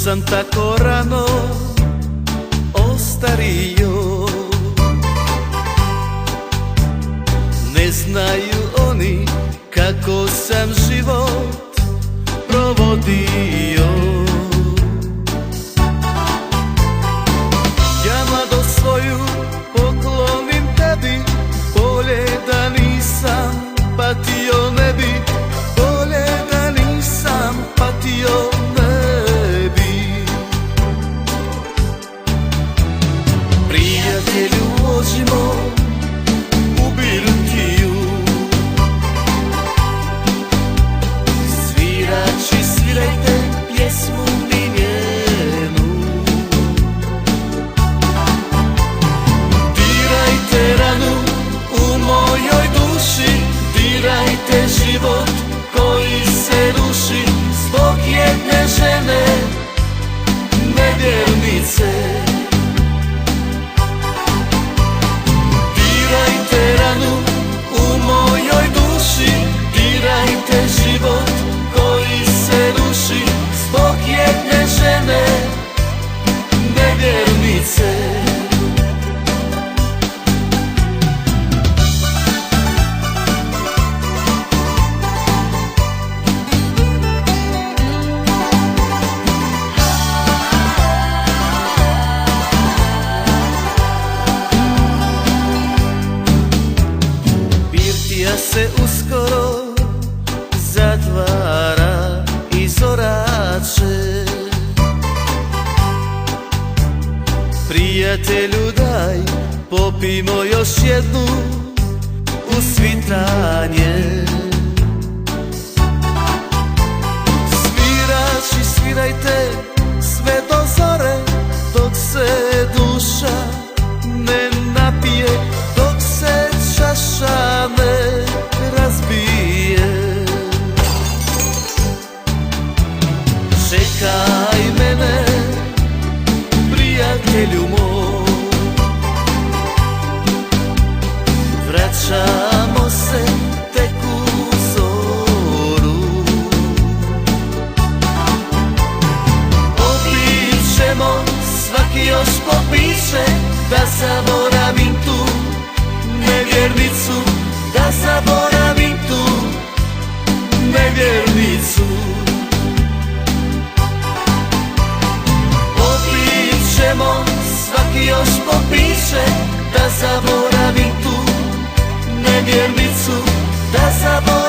sam tako rano ostario. Ne znaju oni kako sam život provodio. Ja mlado svoju poklonim tebi, bolje da nisam patio ne bi, bolje da nisam patio ne bi. Prijatelju, vođimo u birtiju, svirači svirajte pjesmu mi njenu. Dirajte ranu u mojoj duši, dirajte život koji se ruši zbog jedne žene nevjernice. Dirajte ranu u mojoj duši, dirajte život koji se ruši zbog jedne žene nevjernice. Birtija se uskoro zatvara i zorače. Prijatelju, daj popimo još jednu u svitanje. Svirači svirajte sve do zore, dok se duša ne napije, dok se čaša ne razbije. Čekaj mene, prijatelju moj, vraćamo se tek u zoru. Popit ćemo, svaki još popiše, da zaboravim tu nevjernicu, da zaboravim tu nevjernicu. Popit ćemo, svaki još popiše, da zaboravim tu nevjernicu, da zaboravim